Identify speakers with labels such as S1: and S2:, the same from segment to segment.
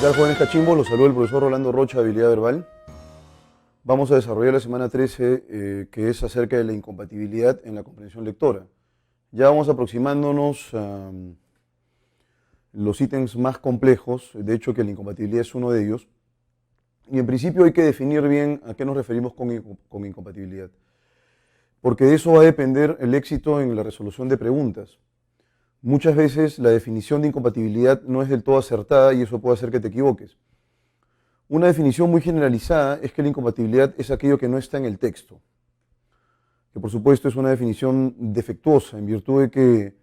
S1: tal, jóvenes cachimbos? Los saluda el profesor Rolando Rocha de Habilidad Verbal. Vamos a desarrollar la semana 13, que es acerca de la incompatibilidad en la comprensión lectora. Ya vamos aproximándonos a los ítems más complejos, de hecho que la incompatibilidad es uno de ellos. Y en principio hay que definir bien a qué nos referimos con incompatibilidad, porque de eso va a depender el éxito en la resolución de preguntas. Muchas veces la definición de incompatibilidad no es del todo acertada y eso puede hacer que te equivoques. Una definición muy generalizada es que la incompatibilidad es aquello que no está en el texto, que por supuesto es una definición defectuosa en virtud de que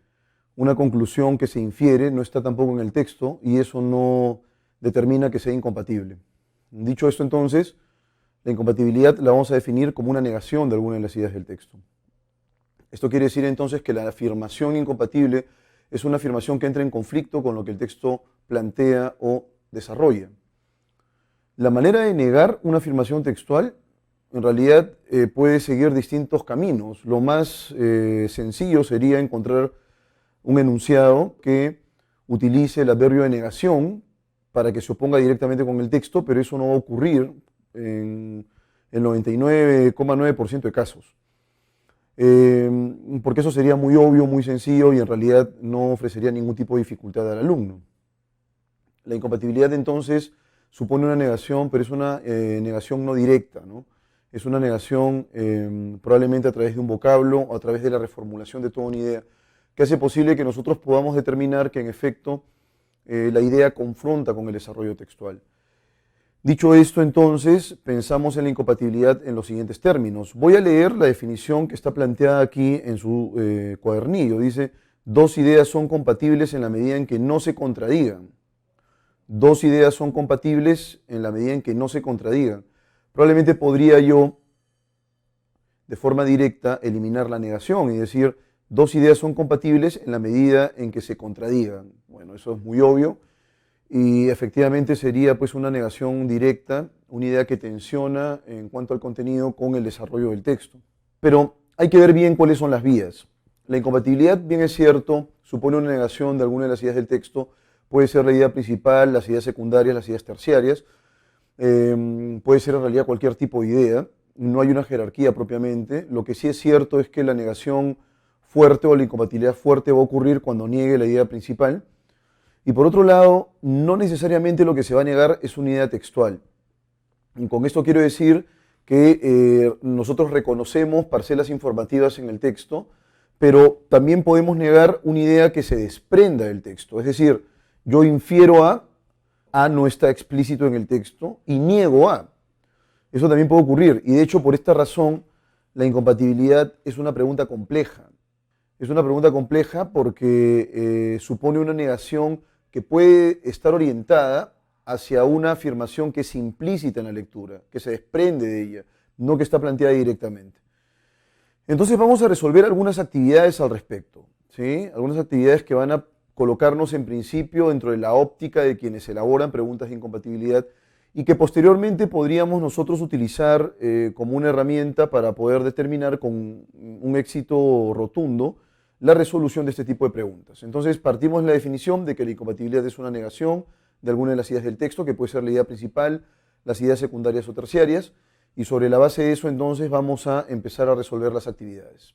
S1: una conclusión que se infiere no está tampoco en el texto y eso no determina que sea incompatible. Dicho esto, entonces, la incompatibilidad la vamos a definir como una negación de alguna de las ideas del texto. Esto quiere decir entonces que la afirmación incompatible es una afirmación que entra en conflicto con lo que el texto plantea o desarrolla. La manera de negar una afirmación textual en realidad puede seguir distintos caminos. Lo más sencillo sería encontrar un enunciado que utilice el adverbio de negación para que se oponga directamente con el texto, pero eso no va a ocurrir en el 99,9% de casos. Porque eso sería muy obvio, muy sencillo y en realidad no ofrecería ningún tipo de dificultad al alumno. La incompatibilidad entonces supone una negación, pero es una negación no directa, ¿no? Es una negación probablemente a través de un vocablo o a través de la reformulación de toda una idea, que hace posible que nosotros podamos determinar que en efecto la idea confronta con el desarrollo textual. Dicho esto, entonces, pensamos en la incompatibilidad en los siguientes términos. Voy a leer la definición que está planteada aquí en su cuadernillo. Dice, dos ideas son compatibles en la medida en que no se contradigan. Dos ideas son compatibles en la medida en que no se contradigan. Probablemente podría yo, de forma directa, eliminar la negación y decir, dos ideas son compatibles en la medida en que se contradigan. Bueno, eso es muy obvio. Y efectivamente sería pues una negación directa, una idea que tensiona en cuanto al contenido con el desarrollo del texto. Pero hay que ver bien cuáles son las vías. La incompatibilidad, bien es cierto, supone una negación de alguna de las ideas del texto, puede ser la idea principal, las ideas secundarias, las ideas terciarias, puede ser en realidad cualquier tipo de idea, no hay una jerarquía propiamente. Lo que sí es cierto es que la negación fuerte o la incompatibilidad fuerte va a ocurrir cuando niegue la idea principal. Y por otro lado, no necesariamente lo que se va a negar es una idea textual. Y con esto quiero decir que nosotros reconocemos parcelas informativas en el texto, pero también podemos negar una idea que se desprenda del texto. Es decir, yo infiero A no está explícito en el texto, y niego A. Eso también puede ocurrir, y de hecho por esta razón la incompatibilidad es una pregunta compleja. Es una pregunta compleja porque supone una negación que puede estar orientada hacia una afirmación que es implícita en la lectura, que se desprende de ella, no que está planteada directamente. Entonces vamos a resolver algunas actividades al respecto, ¿sí? Algunas actividades que van a colocarnos en principio dentro de la óptica de quienes elaboran preguntas de incompatibilidad y que posteriormente podríamos nosotros utilizar como una herramienta para poder determinar con un éxito rotundo la resolución de este tipo de preguntas. Entonces partimos de la definición de que la incompatibilidad es una negación de alguna de las ideas del texto, que puede ser la idea principal, las ideas secundarias o terciarias, y sobre la base de eso entonces vamos a empezar a resolver las actividades.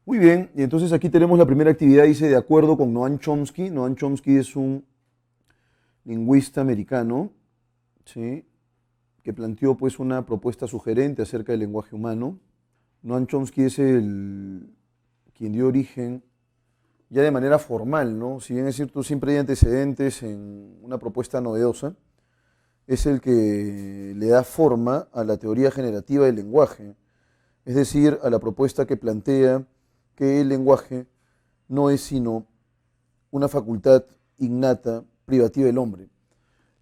S1: Muy bien, y entonces aquí tenemos la primera actividad, dice, de acuerdo con Noam Chomsky. Noam Chomsky es un lingüista americano, ¿sí?, que planteó pues una propuesta sugerente acerca del lenguaje humano. Noam Chomsky es quien dio origen, ya de manera formal, ¿no? Si bien es cierto, siempre hay antecedentes en una propuesta novedosa, es el que le da forma a la teoría generativa del lenguaje, es decir, a la propuesta que plantea que el lenguaje no es sino una facultad innata, privativa del hombre.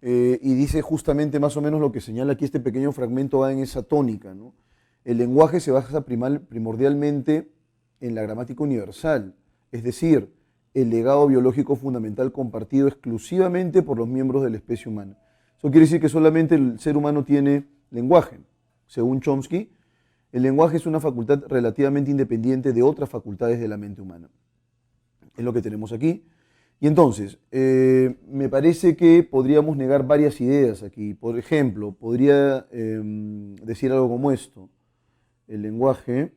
S1: Y dice justamente más o menos lo que señala aquí este pequeño fragmento, va en esa tónica, ¿no? El lenguaje se basa primordialmente en la gramática universal, es decir, el legado biológico fundamental compartido exclusivamente por los miembros de la especie humana. Eso quiere decir que solamente el ser humano tiene lenguaje. Según Chomsky, el lenguaje es una facultad relativamente independiente de otras facultades de la mente humana. Es lo que tenemos aquí. Y entonces, me parece que podríamos negar varias ideas aquí. Por ejemplo, podría decir algo como esto. El lenguaje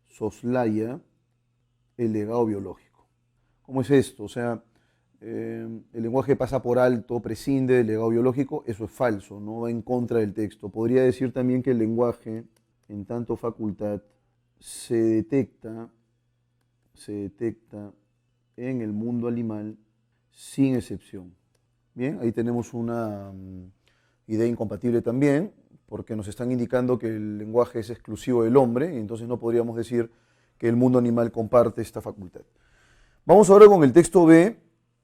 S1: soslaya el legado biológico. ¿Cómo es esto? O sea, el lenguaje pasa por alto, prescinde del legado biológico, eso es falso, no va en contra del texto. Podría decir también que el lenguaje, en tanto facultad, se detecta en el mundo animal sin excepción. Bien, ahí tenemos una idea incompatible también, porque nos están indicando que el lenguaje es exclusivo del hombre, y entonces no podríamos decir que el mundo animal comparte esta facultad. Vamos ahora con el texto B,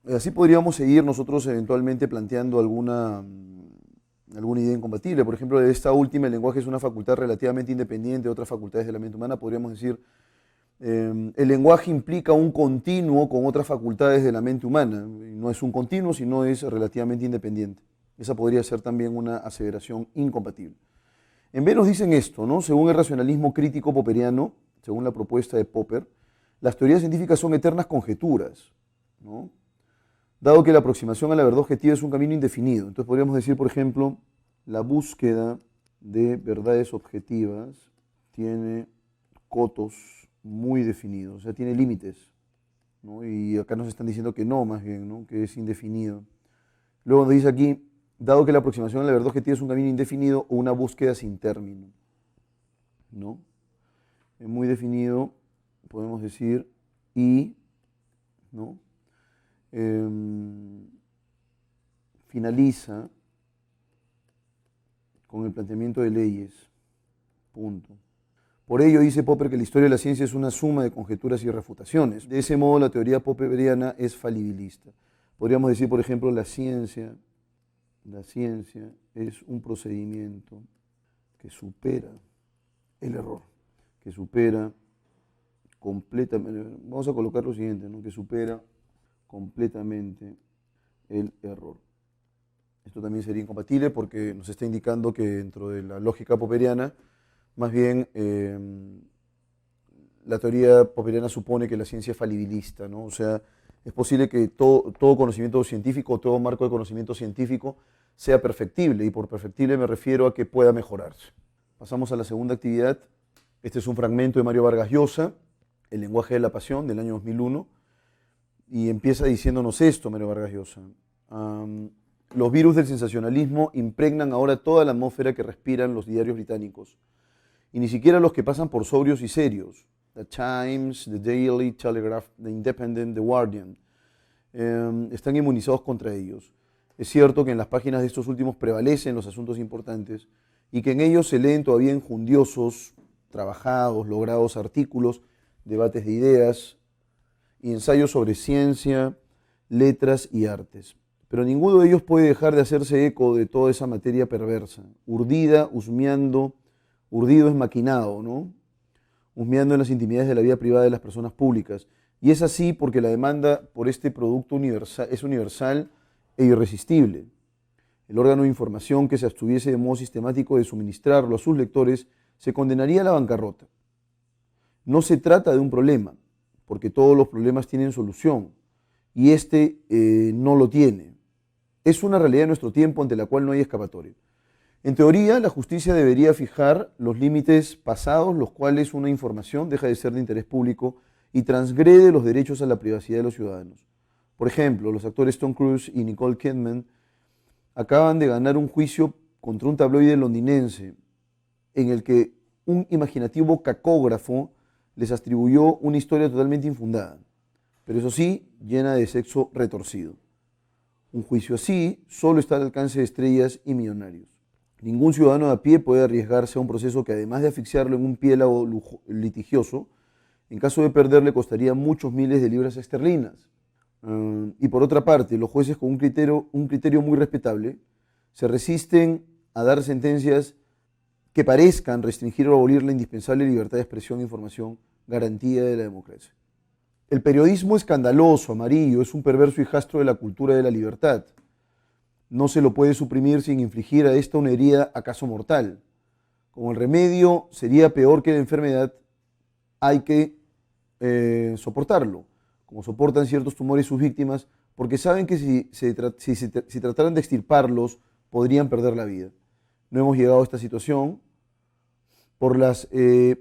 S1: así podríamos seguir nosotros eventualmente planteando alguna idea incompatible. Por ejemplo, de esta última, el lenguaje es una facultad relativamente independiente de otras facultades de la mente humana, podríamos decir, el lenguaje implica un continuo con otras facultades de la mente humana. No es un continuo, sino es relativamente independiente. Esa podría ser también una aseveración incompatible. En B nos dicen esto, ¿no? Según el racionalismo crítico popperiano, según la propuesta de Popper, las teorías científicas son eternas conjeturas, ¿no? Dado que la aproximación a la verdad objetiva es un camino indefinido. Entonces podríamos decir, por ejemplo, la búsqueda de verdades objetivas tiene cotos muy definidos, o sea, tiene límites, ¿no? Y acá nos están diciendo que no, más bien, ¿no? Que es indefinido. Luego nos dice aquí, dado que la aproximación a la verdad objetiva es un camino indefinido o una búsqueda sin término, ¿no? Es muy definido, podemos decir, y, ¿no? Finaliza con el planteamiento de leyes, punto. Por ello dice Popper que la historia de la ciencia es una suma de conjeturas y refutaciones. De ese modo la teoría popperiana es falibilista. Podríamos decir, por ejemplo, la ciencia es un procedimiento que supera el error, que supera completamente, vamos a colocar lo siguiente, ¿no? Que supera completamente el error. Esto también sería incompatible porque nos está indicando que dentro de la lógica popperiana, más bien la teoría popperiana supone que la ciencia es falibilista, ¿no? O sea, es posible que todo conocimiento científico, todo marco de conocimiento científico sea perfectible, y por perfectible me refiero a que pueda mejorarse. Pasamos a la segunda actividad. Este es un fragmento de Mario Vargas Llosa, El lenguaje de la pasión, del año 2001, y empieza diciéndonos esto, Mario Vargas Llosa. Los virus del sensacionalismo impregnan ahora toda la atmósfera que respiran los diarios británicos, y ni siquiera los que pasan por sobrios y serios, The Times, The Daily Telegraph, The Independent, The Guardian, están inmunizados contra ellos. Es cierto que en las páginas de estos últimos prevalecen los asuntos importantes y que en ellos se leen todavía enjundiosos, trabajados, logrados artículos, debates de ideas y ensayos sobre ciencia, letras y artes. Pero ninguno de ellos puede dejar de hacerse eco de toda esa materia perversa, urdida, husmeando, urdido es maquinado, ¿no? Husmeando en las intimidades de la vida privada de las personas públicas. Y es así porque la demanda por este producto es universal e irresistible. El órgano de información que se abstuviese de modo sistemático de suministrarlo a sus lectores se condenaría a la bancarrota. No se trata de un problema, porque todos los problemas tienen solución, y este no lo tiene. Es una realidad de nuestro tiempo ante la cual no hay escapatoria. En teoría, la justicia debería fijar los límites pasados, los cuales una información deja de ser de interés público y transgrede los derechos a la privacidad de los ciudadanos. Por ejemplo, los actores Tom Cruise y Nicole Kidman acaban de ganar un juicio contra un tabloide londinense en el que un imaginativo cacógrafo les atribuyó una historia totalmente infundada, pero eso sí, llena de sexo retorcido. Un juicio así solo está al alcance de estrellas y millonarios. Ningún ciudadano de a pie puede arriesgarse a un proceso que, además de asfixiarlo en un piélago litigioso, en caso de perder le costaría muchos miles de libras esterlinas. Y por otra parte, los jueces con un criterio muy respetable se resisten a dar sentencias que parezcan restringir o abolir la indispensable libertad de expresión e información, garantía de la democracia. El periodismo escandaloso, amarillo, es un perverso hijastro de la cultura de la libertad. No se lo puede suprimir sin infligir a esta una herida acaso mortal. Como el remedio sería peor que la enfermedad, hay que soportarlo. como soportan ciertos tumores sus víctimas, porque saben que si trataran de extirparlos, podrían perder la vida. No hemos llegado a esta situación por las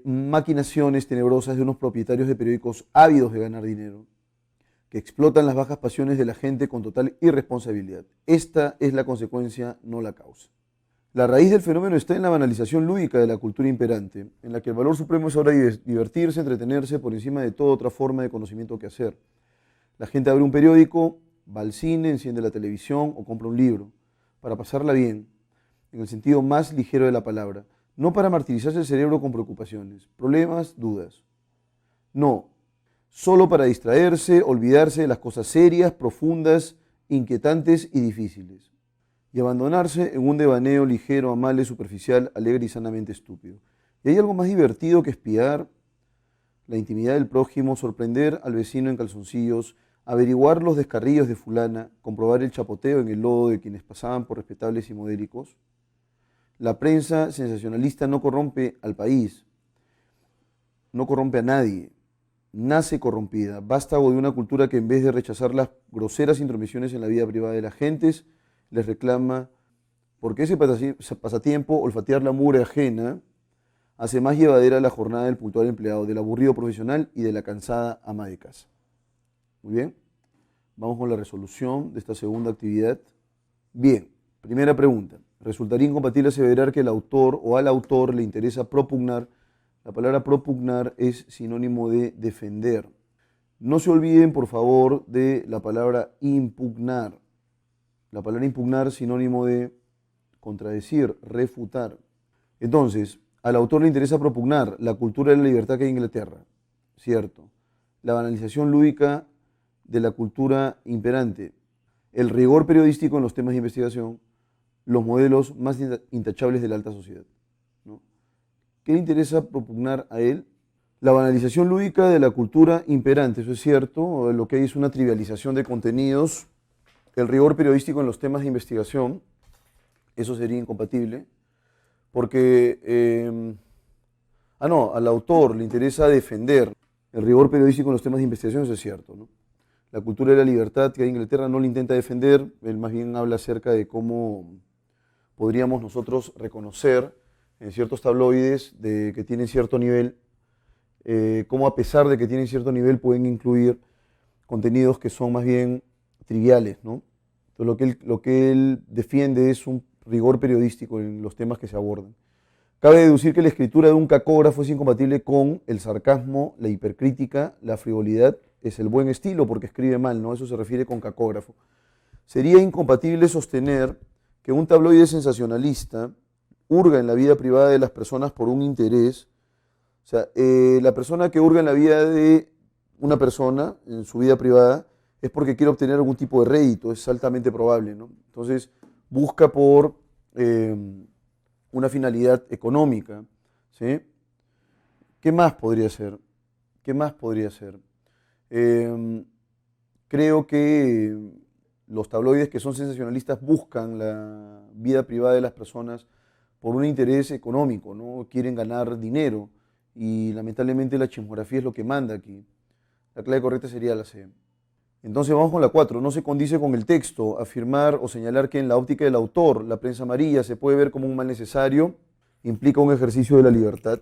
S1: maquinaciones tenebrosas de unos propietarios de periódicos ávidos de ganar dinero, que explotan las bajas pasiones de la gente con total irresponsabilidad. Esta es la consecuencia, no la causa. La raíz del fenómeno está en la banalización lúdica de la cultura imperante, en la que el valor supremo es ahora divertirse, entretenerse por encima de toda otra forma de conocimiento que hacer. La gente abre un periódico, va al cine, enciende la televisión o compra un libro, para pasarla bien, en el sentido más ligero de la palabra, no para martirizarse el cerebro con preocupaciones, problemas, dudas. No, solo para distraerse, olvidarse de las cosas serias, profundas, inquietantes y difíciles, y abandonarse en un devaneo ligero, amable, superficial, alegre y sanamente estúpido. ¿Y hay algo más divertido que espiar la intimidad del prójimo, sorprender al vecino en calzoncillos, averiguar los descarríos de fulana, comprobar el chapoteo en el lodo de quienes pasaban por respetables y modélicos? La prensa sensacionalista no corrompe al país, no corrompe a nadie, nace corrompida, vástago de una cultura que en vez de rechazar las groseras intromisiones en la vida privada de las gentes, les reclama, porque ese pasatiempo, olfatear la mugre ajena, hace más llevadera la jornada del puntual empleado, del aburrido profesional y de la cansada ama de casa. Muy bien, vamos con la resolución de esta segunda actividad. Bien, primera pregunta. ¿Resultaría incompatible aseverar que el autor o al autor le interesa propugnar? La palabra propugnar es sinónimo de defender. No se olviden, por favor, de la palabra impugnar. La palabra impugnar, sinónimo de contradecir, refutar. Entonces, al autor le interesa propugnar la cultura de la libertad que hay en Inglaterra, cierto. La banalización lúdica de la cultura imperante, el rigor periodístico en los temas de investigación, los modelos más intachables de la alta sociedad, ¿no? ¿Qué le interesa propugnar a él? La banalización lúdica de la cultura imperante, eso es cierto, lo que hay es una trivialización de contenidos. El rigor periodístico en los temas de investigación, eso sería incompatible, porque, al autor le interesa defender el rigor periodístico en los temas de investigación, eso es cierto, ¿no? La cultura de la libertad que hay en Inglaterra no le intenta defender, él más bien habla acerca de cómo podríamos nosotros reconocer en ciertos tabloides que tienen cierto nivel, cómo a pesar de que tienen cierto nivel pueden incluir contenidos que son más bien triviales, ¿no? Entonces lo que él defiende es un rigor periodístico en los temas que se abordan. Cabe deducir que la escritura de un cacógrafo es incompatible con el sarcasmo, la hipercrítica, la frivolidad, es el buen estilo porque escribe mal, ¿no? Eso se refiere con cacógrafo. Sería incompatible sostener que un tabloide sensacionalista hurga en la vida privada de las personas por un interés. O sea, la persona que hurga en la vida de una persona, en su vida privada, es porque quiere obtener algún tipo de rédito, es altamente probable, ¿no? Entonces, busca por una finalidad económica, ¿sí? ¿Qué más podría ser? ¿Qué más podría ser? Creo que los tabloides que son sensacionalistas buscan la vida privada de las personas por un interés económico, ¿no? Quieren ganar dinero y lamentablemente la chismografía es lo que manda aquí. La clave correcta sería la C. Entonces vamos con la 4. No se condice con el texto afirmar o señalar que en la óptica del autor la prensa amarilla se puede ver como un mal necesario, implica un ejercicio de la libertad.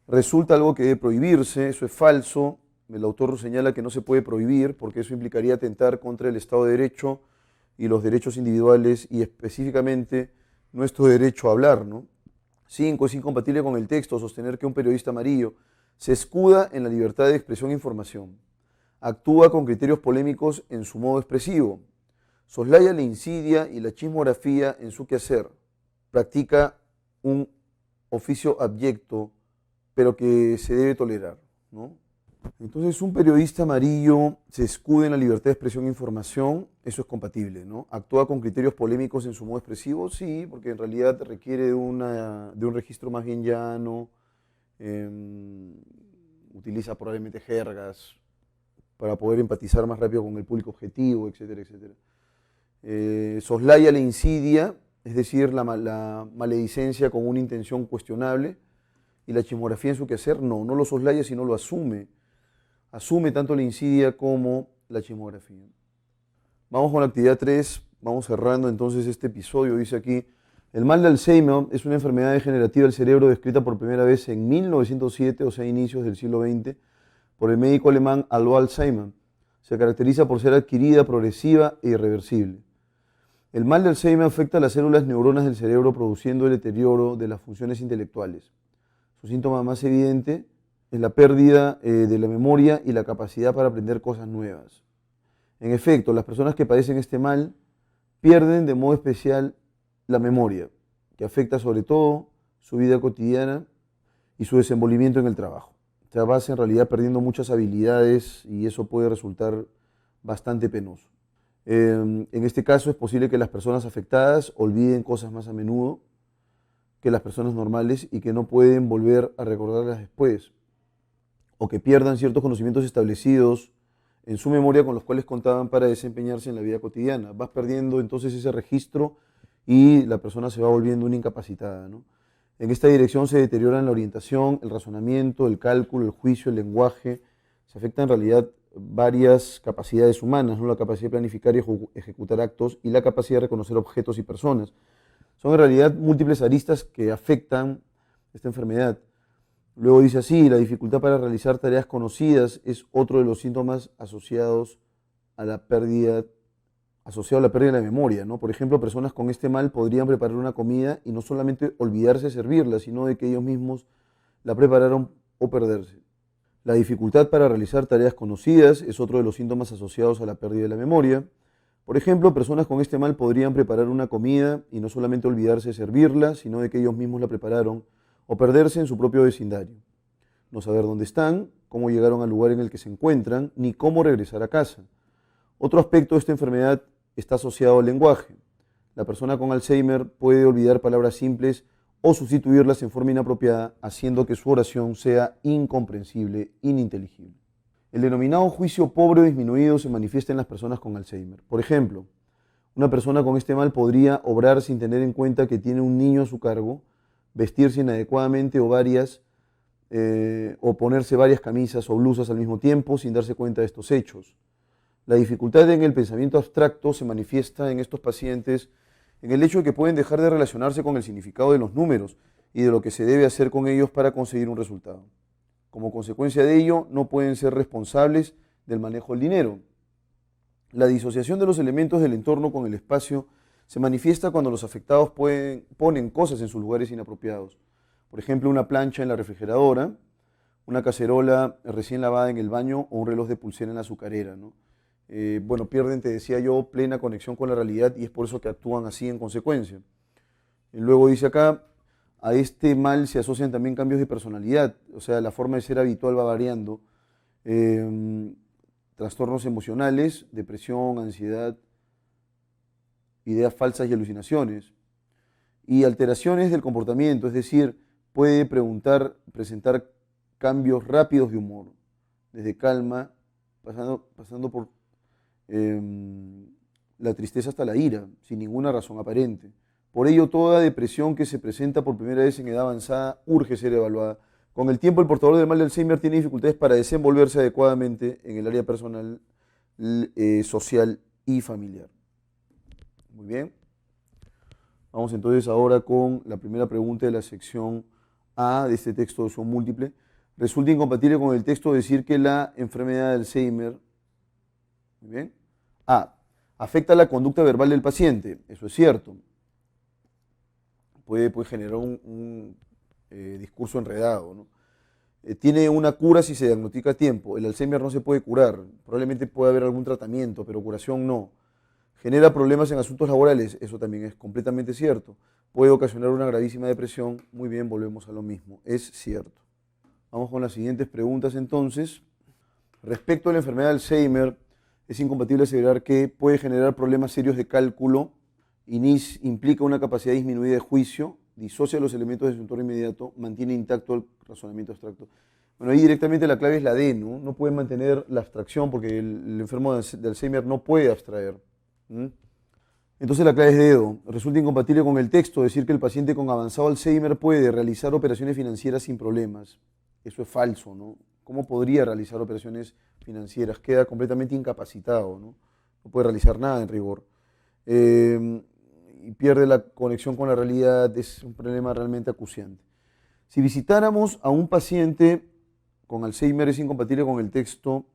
S1: Resulta algo que debe prohibirse, eso es falso. El autor señala que no se puede prohibir porque eso implicaría atentar contra el Estado de Derecho y los derechos individuales y específicamente nuestro derecho a hablar, ¿no? 5. Es incompatible con el texto sostener que un periodista amarillo se escuda en la libertad de expresión e información, actúa con criterios polémicos en su modo expresivo, soslaya la insidia y la chismografía en su quehacer, practica un oficio abyecto, pero que se debe tolerar, ¿no? Entonces, un periodista amarillo se escuda en la libertad de expresión e información, eso es compatible, ¿no? Actúa con criterios polémicos en su modo expresivo, sí, porque en realidad requiere de un registro más bien llano, utiliza probablemente jergas para poder empatizar más rápido con el público objetivo, etcétera, etcétera. Soslaya la insidia, es decir, la maledicencia con una intención cuestionable, y la chismografía en su quehacer no lo soslaya, sino lo asume. asume tanto la insidia como la chismografía. Vamos con la actividad 3, vamos cerrando entonces este episodio. Dice aquí, el mal de Alzheimer es una enfermedad degenerativa del cerebro descrita por primera vez en 1907, o sea, inicios del siglo XX, por el médico alemán Alois Alzheimer. Se caracteriza por ser adquirida, progresiva e irreversible. El mal de Alzheimer afecta a las células neuronas del cerebro produciendo el deterioro de las funciones intelectuales. Su síntoma más evidente es la pérdida de la memoria y la capacidad para aprender cosas nuevas. En efecto, las personas que padecen este mal pierden de modo especial la memoria, que afecta sobre todo su vida cotidiana y su desenvolvimiento en el trabajo. O sea, vas en realidad perdiendo muchas habilidades y eso puede resultar bastante penoso. En este caso es posible que las personas afectadas olviden cosas más a menudo que las personas normales y que no pueden volver a recordarlas después, o que pierdan ciertos conocimientos establecidos en su memoria con los cuales contaban para desempeñarse en la vida cotidiana. Vas perdiendo entonces ese registro y la persona se va volviendo una incapacitada, ¿no? En esta dirección se deterioran la orientación, el razonamiento, el cálculo, el juicio, el lenguaje. Se afectan en realidad varias capacidades humanas, ¿no? La capacidad de planificar y ejecutar actos y la capacidad de reconocer objetos y personas. Son en realidad múltiples aristas que afectan esta enfermedad. Luego dice así, la dificultad para realizar tareas conocidas es otro de los síntomas asociados a la pérdida de la memoria, ¿no? Por ejemplo, personas con este mal podrían preparar una comida y no solamente olvidarse de servirla, sino de que ellos mismos la prepararon o perderse. La dificultad para realizar tareas conocidas es otro de los síntomas asociados a la pérdida de la memoria. Por ejemplo, personas con este mal podrían preparar una comida y no solamente olvidarse de servirla, sino de que ellos mismos la prepararon o perderse en su propio vecindario. No saber dónde están, cómo llegaron al lugar en el que se encuentran, ni cómo regresar a casa. Otro aspecto de esta enfermedad está asociado al lenguaje. La persona con Alzheimer puede olvidar palabras simples o sustituirlas en forma inapropiada, haciendo que su oración sea incomprensible, ininteligible. El denominado juicio pobre o disminuido se manifiesta en las personas con Alzheimer. Por ejemplo, una persona con este mal podría obrar sin tener en cuenta que tiene un niño a su cargo, vestirse inadecuadamente o ponerse varias camisas o blusas al mismo tiempo sin darse cuenta de estos hechos. La dificultad en el pensamiento abstracto se manifiesta en estos pacientes en el hecho de que pueden dejar de relacionarse con el significado de los números y de lo que se debe hacer con ellos para conseguir un resultado. Como consecuencia de ello, no pueden ser responsables del manejo del dinero. La disociación de los elementos del entorno con el espacio se manifiesta cuando los afectados ponen cosas en sus lugares inapropiados. Por ejemplo, una plancha en la refrigeradora, una cacerola recién lavada en el baño o un reloj de pulsera en la azucarera, ¿no? Pierden, te decía yo, plena conexión con la realidad y es por eso que actúan así en consecuencia. Y luego dice acá, a este mal se asocian también cambios de personalidad, o sea, la forma de ser habitual va variando. Trastornos emocionales, depresión, ansiedad, ideas falsas y alucinaciones. Y alteraciones del comportamiento, es decir, puede presentar cambios rápidos de humor, desde calma, pasando por la tristeza hasta la ira, sin ninguna razón aparente. Por ello, toda depresión que se presenta por primera vez en edad avanzada urge ser evaluada. Con el tiempo, el portador del mal de Alzheimer tiene dificultades para desenvolverse adecuadamente en el área personal, social y familiar. Muy bien. Vamos entonces ahora con la primera pregunta de la sección A de este texto de opción múltiple. Resulta incompatible con el texto decir que la enfermedad de Alzheimer, muy bien, A, afecta la conducta verbal del paciente. Eso es cierto. Puede generar un discurso enredado, ¿no? Tiene una cura si se diagnostica a tiempo. El Alzheimer no se puede curar. Probablemente puede haber algún tratamiento, pero curación no. Genera problemas en asuntos laborales. Eso también es completamente cierto. Puede ocasionar una gravísima depresión. Muy bien, volvemos a lo mismo. Es cierto. Vamos con las siguientes preguntas entonces. Respecto a la enfermedad de Alzheimer, es incompatible asegurar que puede generar problemas serios de cálculo, implica una capacidad disminuida de juicio, disocia los elementos de su entorno inmediato, mantiene intacto el razonamiento abstracto. Bueno, ahí directamente la clave es la D, ¿no? No puede mantener la abstracción porque el enfermo de Alzheimer no puede abstraer. Entonces la clave es dedo. Resulta incompatible con el texto decir que el paciente con avanzado Alzheimer puede realizar operaciones financieras sin problemas. Eso es falso, ¿no? ¿Cómo podría realizar operaciones financieras? Queda completamente incapacitado, ¿no? No puede realizar nada en rigor. Eh, y pierde la conexión con la realidad, es un problema realmente acuciante. Si visitáramos a un paciente con Alzheimer es incompatible con el texto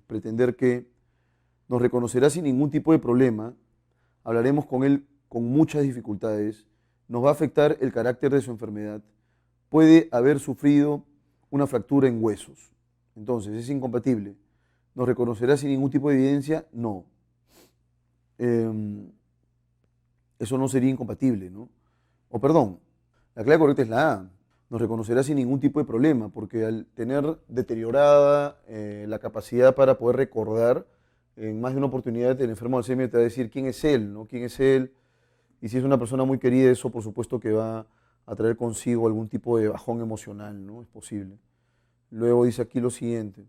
S1: pretender que nos reconocerá sin ningún tipo de problema, hablaremos con él con muchas dificultades, nos va a afectar el carácter de su enfermedad, puede haber sufrido una fractura en huesos. Entonces, ¿es incompatible? ¿Nos reconocerá sin ningún tipo de evidencia? No. Eh, Eso no sería incompatible, ¿no? O perdón, la clave correcta es la A. Nos reconocerá sin ningún tipo de problema, porque al tener deteriorada la capacidad para poder recordar, en más de una oportunidad el enfermo de Alzheimer te va a decir quién es él, ¿no? ¿Quién es él? Y si es una persona muy querida, eso por supuesto que va a traer consigo algún tipo de bajón emocional, ¿no? Es posible. Luego dice aquí lo siguiente.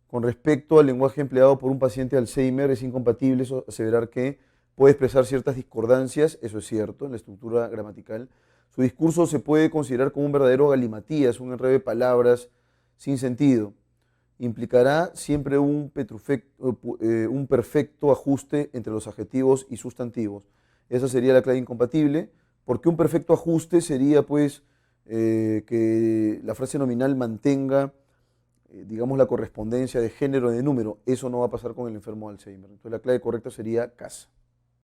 S1: Con respecto al lenguaje empleado por un paciente de Alzheimer, es incompatible aseverar que puede expresar ciertas discordancias, eso es cierto, en la estructura gramatical. Su discurso se puede considerar como un verdadero galimatías, un enredo de palabras sin sentido. Implicará siempre un perfecto ajuste entre los adjetivos y sustantivos. Esa sería la clave incompatible, porque un perfecto ajuste sería pues que la frase nominal mantenga digamos, la correspondencia de género y de número. Eso no va a pasar con el enfermo de Alzheimer. Entonces la clave correcta sería casa.